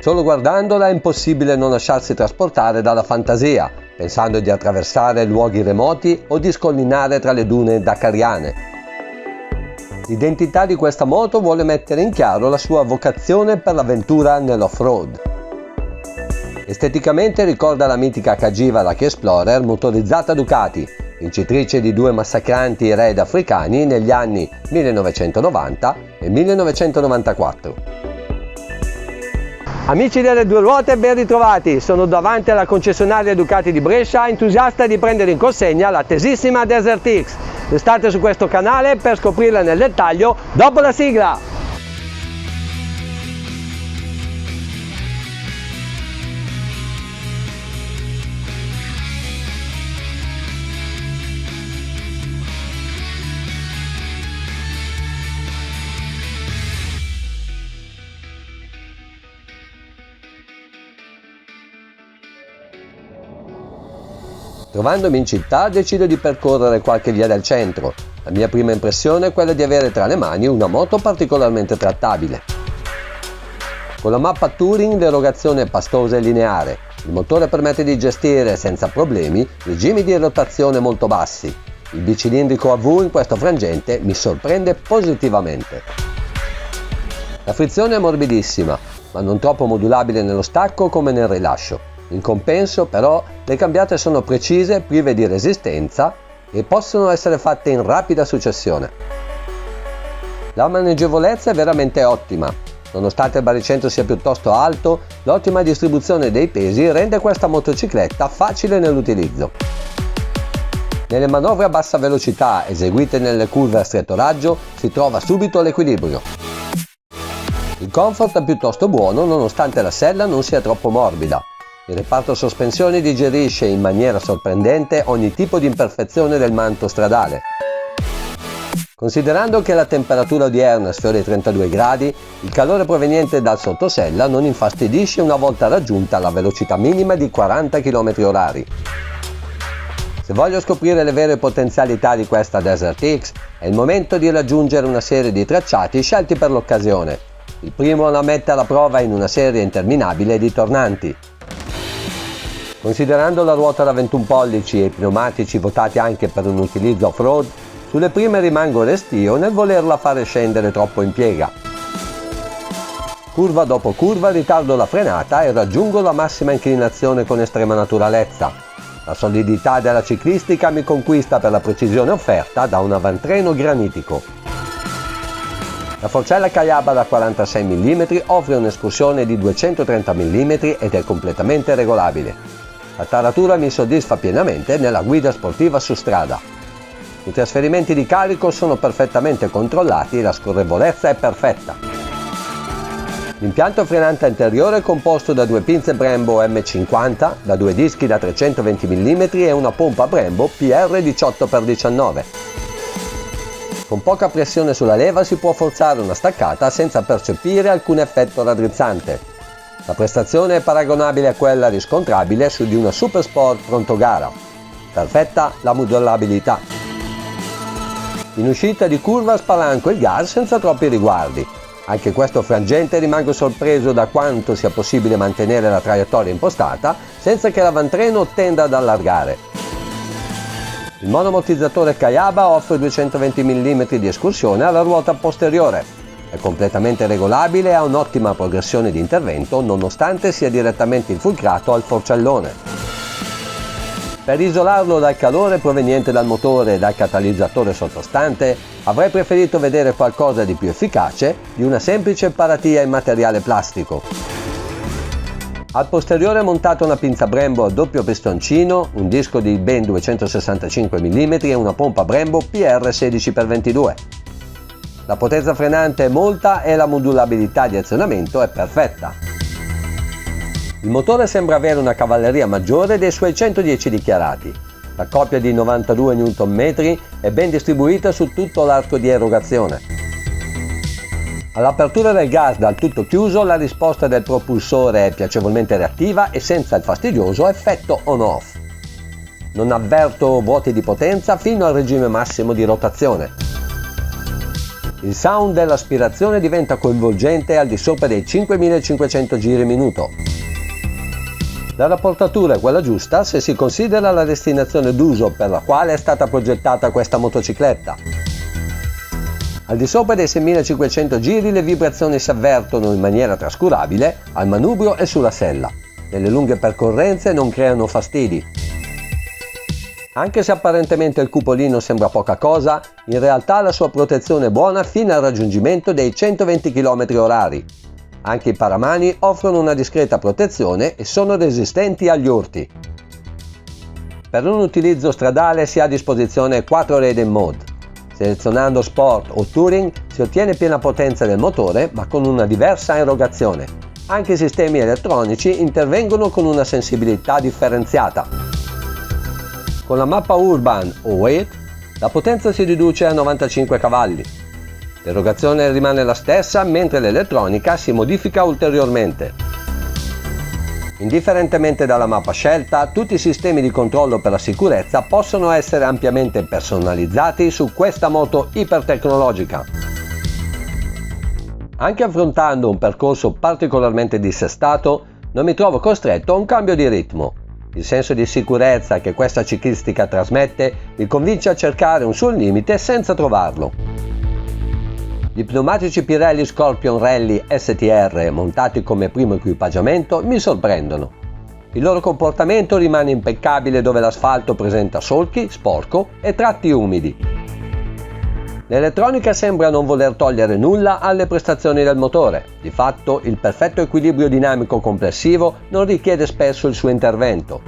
Solo guardandola è impossibile non lasciarsi trasportare dalla fantasia, pensando di attraversare luoghi remoti o di scollinare tra le dune dakariane. L'identità di questa moto vuole mettere in chiaro la sua vocazione per l'avventura nell'off-road. Esteticamente ricorda la mitica Cagiva Lucky Explorer motorizzata Ducati, vincitrice di 2 massacranti raid africani negli anni 1990 e 1994. Amici delle due ruote, ben ritrovati! Sono davanti alla concessionaria Ducati di Brescia, entusiasta di prendere in consegna la tesissima Desert X. Restate su questo canale per scoprirla nel dettaglio dopo la sigla! Trovandomi in città decido di percorrere qualche via del centro. La mia prima impressione è quella di avere tra le mani una moto particolarmente trattabile. Con la mappa Touring l'erogazione è pastosa e lineare. Il motore permette di gestire senza problemi regimi di rotazione molto bassi. Il bicilindrico AV in questo frangente mi sorprende positivamente. La frizione è morbidissima, ma non troppo modulabile nello stacco come nel rilascio. In compenso, però, le cambiate sono precise, prive di resistenza e possono essere fatte in rapida successione. La maneggevolezza è veramente ottima. Nonostante il baricentro sia piuttosto alto, l'ottima distribuzione dei pesi rende questa motocicletta facile nell'utilizzo. Nelle manovre a bassa velocità eseguite nelle curve a stretto raggio si trova subito l'equilibrio. Il comfort è piuttosto buono nonostante la sella non sia troppo morbida. Il reparto sospensioni digerisce in maniera sorprendente ogni tipo di imperfezione del manto stradale. Considerando che la temperatura odierna sfiora i 32 gradi, il calore proveniente dal sottosella non infastidisce una volta raggiunta la velocità minima di 40 km/h. Se voglio scoprire le vere potenzialità di questa Desert X, è il momento di raggiungere una serie di tracciati scelti per l'occasione. Il primo la mette alla prova in una serie interminabile di tornanti. Considerando la ruota da 21 pollici e i pneumatici votati anche per un utilizzo off-road, sulle prime rimango restio nel volerla fare scendere troppo in piega. Curva dopo curva ritardo la frenata e raggiungo la massima inclinazione con estrema naturalezza. La solidità della ciclistica mi conquista per la precisione offerta da un avantreno granitico. La forcella Cayaba da 46 mm offre un'escursione di 230 mm ed è completamente regolabile. La taratura mi soddisfa pienamente nella guida sportiva su strada. I trasferimenti di carico sono perfettamente controllati e la scorrevolezza è perfetta. L'impianto frenante anteriore è composto da 2 pinze Brembo M50, da 2 dischi da 320 mm e una pompa Brembo PR 18x19. Con poca pressione sulla leva si può forzare una staccata senza percepire alcun effetto raddrizzante. La prestazione è paragonabile a quella riscontrabile su di una Super Sport pronto gara. Perfetta la modulabilità. In uscita di curva spalanco il gas senza troppi riguardi. Anche questo frangente rimango sorpreso da quanto sia possibile mantenere la traiettoria impostata senza che l'avantreno tenda ad allargare. Il monoammortizzatore Cayaba offre 220 mm di escursione alla ruota posteriore. È completamente regolabile e ha un'ottima progressione di intervento nonostante sia direttamente infiltrato al forcellone. Per isolarlo dal calore proveniente dal motore e dal catalizzatore sottostante avrei preferito vedere qualcosa di più efficace di una semplice paratia in materiale plastico. Al posteriore è montata una pinza Brembo a doppio pistoncino, un disco di ben 265 mm e una pompa Brembo PR 16x22. La potenza frenante è molta e la modulabilità di azionamento è perfetta. Il motore sembra avere una cavalleria maggiore dei suoi 110 dichiarati. La coppia di 92 Nm è ben distribuita su tutto l'arco di erogazione. All'apertura del gas dal tutto chiuso la risposta del propulsore è piacevolmente reattiva e senza il fastidioso effetto on-off. Non avverto vuoti di potenza fino al regime massimo di rotazione. Il sound dell'aspirazione diventa coinvolgente al di sopra dei 5500 giri minuto. La rapportatura è quella giusta se si considera la destinazione d'uso per la quale è stata progettata questa motocicletta. Al di sopra dei 6500 giri le vibrazioni si avvertono in maniera trascurabile al manubrio e sulla sella. Nelle lunghe percorrenze non creano fastidi. Anche se apparentemente il cupolino sembra poca cosa, in realtà la sua protezione è buona fino al raggiungimento dei 120 km/h. Anche i paramani offrono una discreta protezione e sono resistenti agli urti. Per un utilizzo stradale si ha a disposizione 4 Raiden Mode. Selezionando Sport o Touring si ottiene piena potenza del motore ma con una diversa erogazione. Anche i sistemi elettronici intervengono con una sensibilità differenziata. Con la mappa Urban o Weight la potenza si riduce a 95 cavalli. L'erogazione rimane la stessa mentre l'elettronica si modifica ulteriormente. Indifferentemente dalla mappa scelta, tutti i sistemi di controllo per la sicurezza possono essere ampiamente personalizzati su questa moto ipertecnologica. Anche affrontando un percorso particolarmente dissestato, non mi trovo costretto a un cambio di ritmo. Il senso di sicurezza che questa ciclistica trasmette mi convince a cercare un suo limite senza trovarlo. Gli pneumatici Pirelli Scorpion Rally STR montati come primo equipaggiamento mi sorprendono. Il loro comportamento rimane impeccabile dove l'asfalto presenta solchi, sporco e tratti umidi. L'elettronica sembra non voler togliere nulla alle prestazioni del motore. Di fatto, il perfetto equilibrio dinamico complessivo non richiede spesso il suo intervento.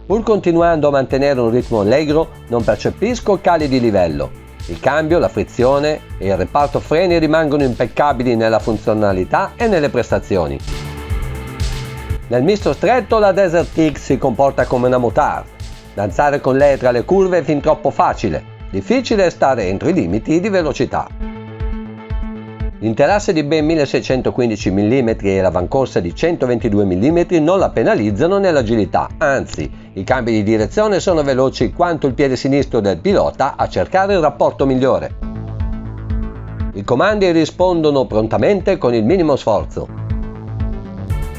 Pur continuando a mantenere un ritmo allegro, non percepisco cali di livello. Il cambio, la frizione e il reparto freni rimangono impeccabili nella funzionalità e nelle prestazioni. Nel misto stretto la Desert X si comporta come una motard. Danzare con lei tra le curve è fin troppo facile. Difficile è stare entro i limiti di velocità. L'interasse di ben 1615 mm e l'avamcorsa di 122 mm non la penalizzano nell'agilità, anzi, i cambi di direzione sono veloci quanto il piede sinistro del pilota a cercare il rapporto migliore. I comandi rispondono prontamente con il minimo sforzo.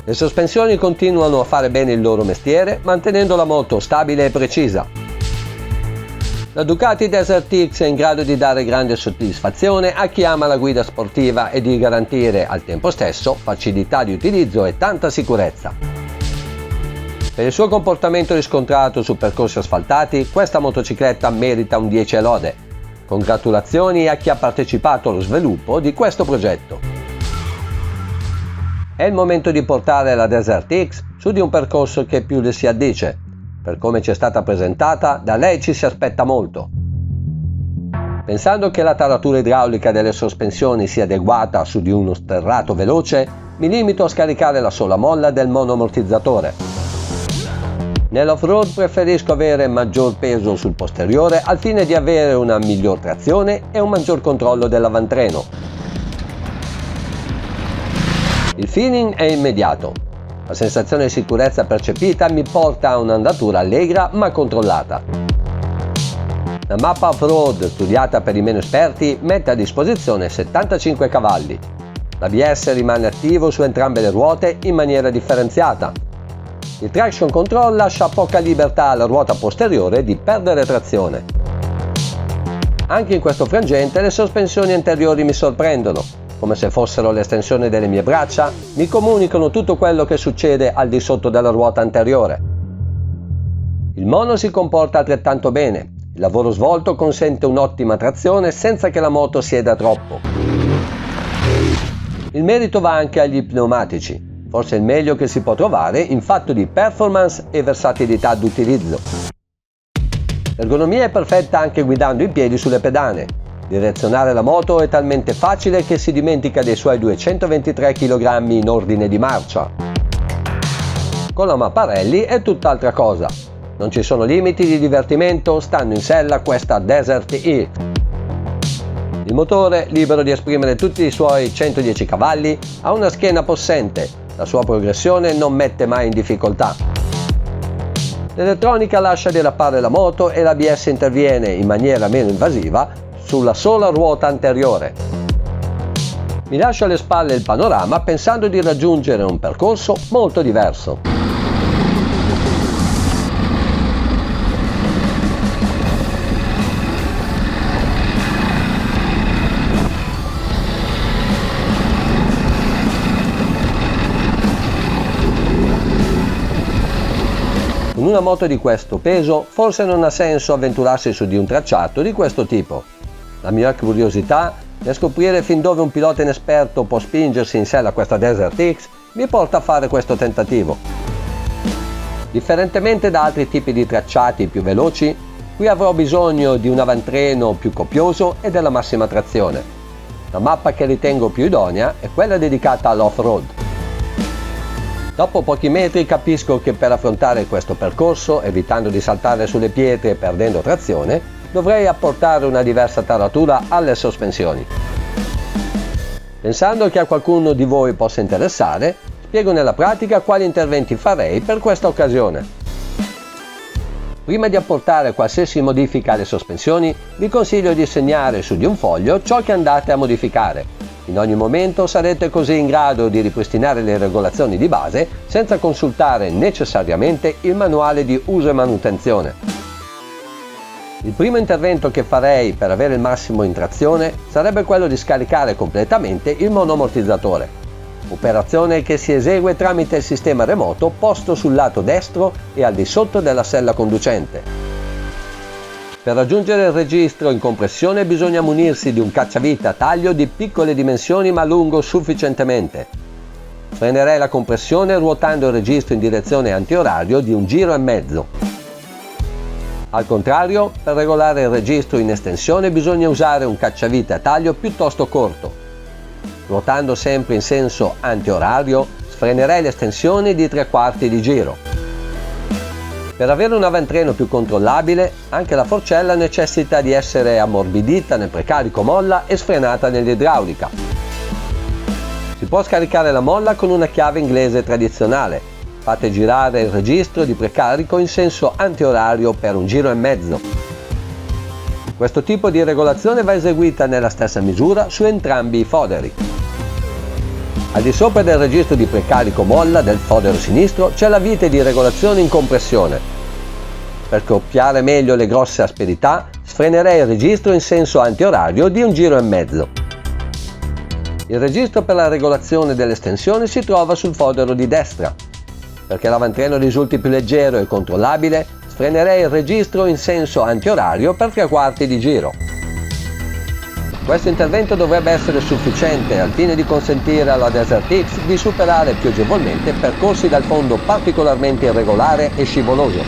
Le sospensioni continuano a fare bene il loro mestiere, mantenendo la moto stabile e precisa. La Ducati Desert X è in grado di dare grande soddisfazione a chi ama la guida sportiva e di garantire al tempo stesso facilità di utilizzo e tanta sicurezza. Per il suo comportamento riscontrato su percorsi asfaltati, questa motocicletta merita un 10 e lode. Congratulazioni a chi ha partecipato allo sviluppo di questo progetto. È il momento di portare la Desert X su di un percorso che più le si addice. Per come ci è stata presentata, da lei ci si aspetta molto. Pensando che la taratura idraulica delle sospensioni sia adeguata su di uno sterrato veloce, mi limito a scaricare la sola molla del monoammortizzatore. Nell'off-road preferisco avere maggior peso sul posteriore al fine di avere una miglior trazione e un maggior controllo dell'avantreno. Il feeling è immediato. La sensazione di sicurezza percepita mi porta a un'andatura allegra ma controllata. La mappa off-road studiata per i meno esperti mette a disposizione 75 cavalli. L'ABS rimane attivo su entrambe le ruote in maniera differenziata. Il traction control lascia poca libertà alla ruota posteriore di perdere trazione. Anche in questo frangente le sospensioni anteriori mi sorprendono. Come se fossero l'estensione delle mie braccia, mi comunicano tutto quello che succede al di sotto della ruota anteriore. Il mono si comporta altrettanto bene. Il lavoro svolto consente un'ottima trazione senza che la moto sieda troppo. Il merito va anche agli pneumatici, forse il meglio che si può trovare in fatto di performance e versatilità d'utilizzo. L'ergonomia è perfetta anche guidando in piedi sulle pedane. Direzionare la moto è talmente facile che si dimentica dei suoi 223 kg in ordine di marcia. Con la mappa Rally è tutt'altra cosa. Non ci sono limiti di divertimento stando in sella questa Desert X. Il motore, libero di esprimere tutti i suoi 110 cavalli, ha una schiena possente. La sua progressione non mette mai in difficoltà. L'elettronica lascia derapare la moto e l'ABS interviene in maniera meno invasiva sulla sola ruota anteriore. Mi lascio alle spalle il panorama pensando di raggiungere un percorso molto diverso. Con una moto di questo peso forse non ha senso avventurarsi su di un tracciato di questo tipo. La mia curiosità nel scoprire fin dove un pilota inesperto può spingersi in sella a questa Desert X mi porta a fare questo tentativo. Differentemente da altri tipi di tracciati più veloci, qui avrò bisogno di un avantreno più copioso e della massima trazione. La mappa che ritengo più idonea è quella dedicata all'off-road. Dopo pochi metri capisco che per affrontare questo percorso, evitando di saltare sulle pietre e perdendo trazione, dovrei apportare una diversa taratura alle sospensioni. Pensando che a qualcuno di voi possa interessare, spiego nella pratica quali interventi farei per questa occasione. Prima di apportare qualsiasi modifica alle sospensioni, vi consiglio di segnare su di un foglio ciò che andate a modificare. In ogni momento sarete così in grado di ripristinare le regolazioni di base senza consultare necessariamente il manuale di uso e manutenzione. Il primo intervento che farei per avere il massimo in trazione sarebbe quello di scaricare completamente il monoammortizzatore, operazione che si esegue tramite il sistema remoto posto sul lato destro e al di sotto della sella conducente. Per raggiungere il registro in compressione bisogna munirsi di un cacciavite a taglio di piccole dimensioni ma lungo sufficientemente. Frenerei la compressione ruotando il registro in direzione antiorario di 1,5 giri. Al contrario, per regolare il registro in estensione bisogna usare un cacciavite a taglio piuttosto corto. Ruotando sempre in senso antiorario, sfrenerei l'estensione di 3/4 di giro. Per avere un avantreno più controllabile, anche la forcella necessita di essere ammorbidita nel precarico molla e sfrenata nell'idraulica. Si può scaricare la molla con una chiave inglese tradizionale. Fate girare il registro di precarico in senso antiorario per 1,5 giri. Questo tipo di regolazione va eseguita nella stessa misura su entrambi i foderi. Al di sopra del registro di precarico molla del fodero sinistro c'è la vite di regolazione in compressione. Per copiare meglio le grosse asperità, sfrenerei il registro in senso antiorario di 1,5 giri. Il registro per la regolazione dell'estensione si trova sul fodero di destra. Perché l'avantreno risulti più leggero e controllabile, sfrenerei il registro in senso antiorario per 3/4 di giro. Questo intervento dovrebbe essere sufficiente al fine di consentire alla Desert X di superare più agevolmente percorsi dal fondo particolarmente irregolare e scivoloso.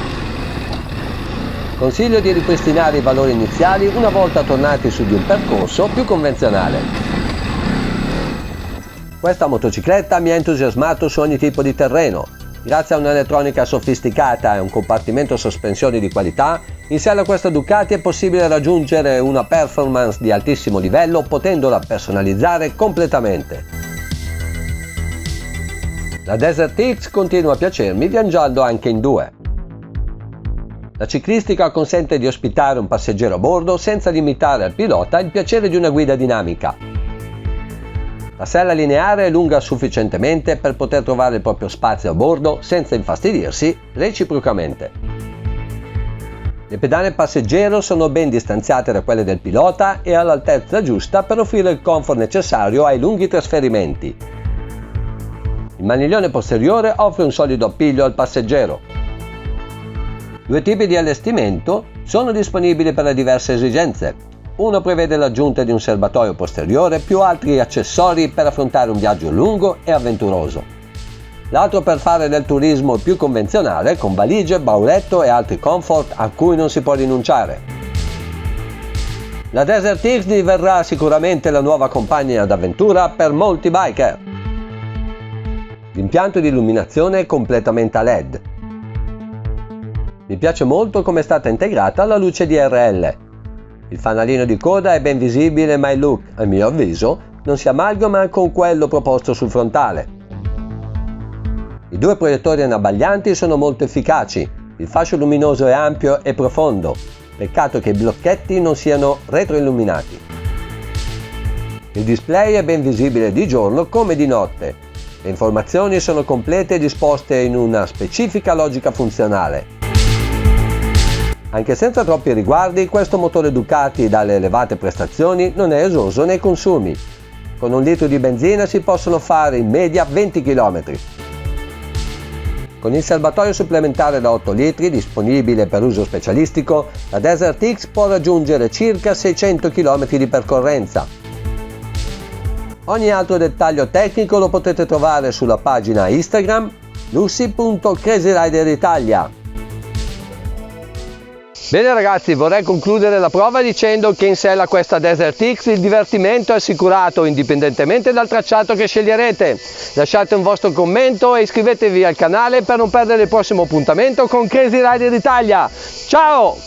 Consiglio di ripristinare i valori iniziali una volta tornati su di un percorso più convenzionale. Questa motocicletta mi ha entusiasmato su ogni tipo di terreno. Grazie a un'elettronica sofisticata e un compartimento sospensioni di qualità, in sella a questa Ducati è possibile raggiungere una performance di altissimo livello potendola personalizzare completamente. La Desert X continua a piacermi viaggiando anche in due. La ciclistica consente di ospitare un passeggero a bordo senza limitare al pilota il piacere di una guida dinamica. La sella lineare è lunga sufficientemente per poter trovare il proprio spazio a bordo senza infastidirsi reciprocamente. Le pedane passeggero sono ben distanziate da quelle del pilota e all'altezza giusta per offrire il comfort necessario ai lunghi trasferimenti. Il maniglione posteriore offre un solido appiglio al passeggero. Due tipi di allestimento sono disponibili per le diverse esigenze. Uno prevede l'aggiunta di un serbatoio posteriore più altri accessori per affrontare un viaggio lungo e avventuroso. L'altro per fare del turismo più convenzionale con valigie, bauletto e altri comfort a cui non si può rinunciare. La Desert X diverrà sicuramente la nuova compagna d'avventura per molti biker. L'impianto di illuminazione è completamente a LED. Mi piace molto come è stata integrata la luce DRL. Il fanalino di coda è ben visibile ma il look, a mio avviso, non si amalgama con quello proposto sul frontale. I due proiettori anabbaglianti sono molto efficaci, il fascio luminoso è ampio e profondo. peccato che i blocchetti non siano retroilluminati. Il display è ben visibile di giorno come di notte. Le informazioni sono complete e disposte in una specifica logica funzionale. Anche senza troppi riguardi, questo motore Ducati dalle elevate prestazioni non è esoso nei consumi. Con 1 litro di benzina si possono fare in media 20 km. Con il serbatoio supplementare da 8 litri, disponibile per uso specialistico, la Desert X può raggiungere circa 600 km di percorrenza. Ogni altro dettaglio tecnico lo potete trovare sulla pagina Instagram lucy.crazyrideritalia. Bene ragazzi, vorrei concludere la prova dicendo che in sella a questa Desert X il divertimento è assicurato indipendentemente dal tracciato che sceglierete. Lasciate un vostro commento e iscrivetevi al canale per non perdere il prossimo appuntamento con Crazy Rider Italia. Ciao!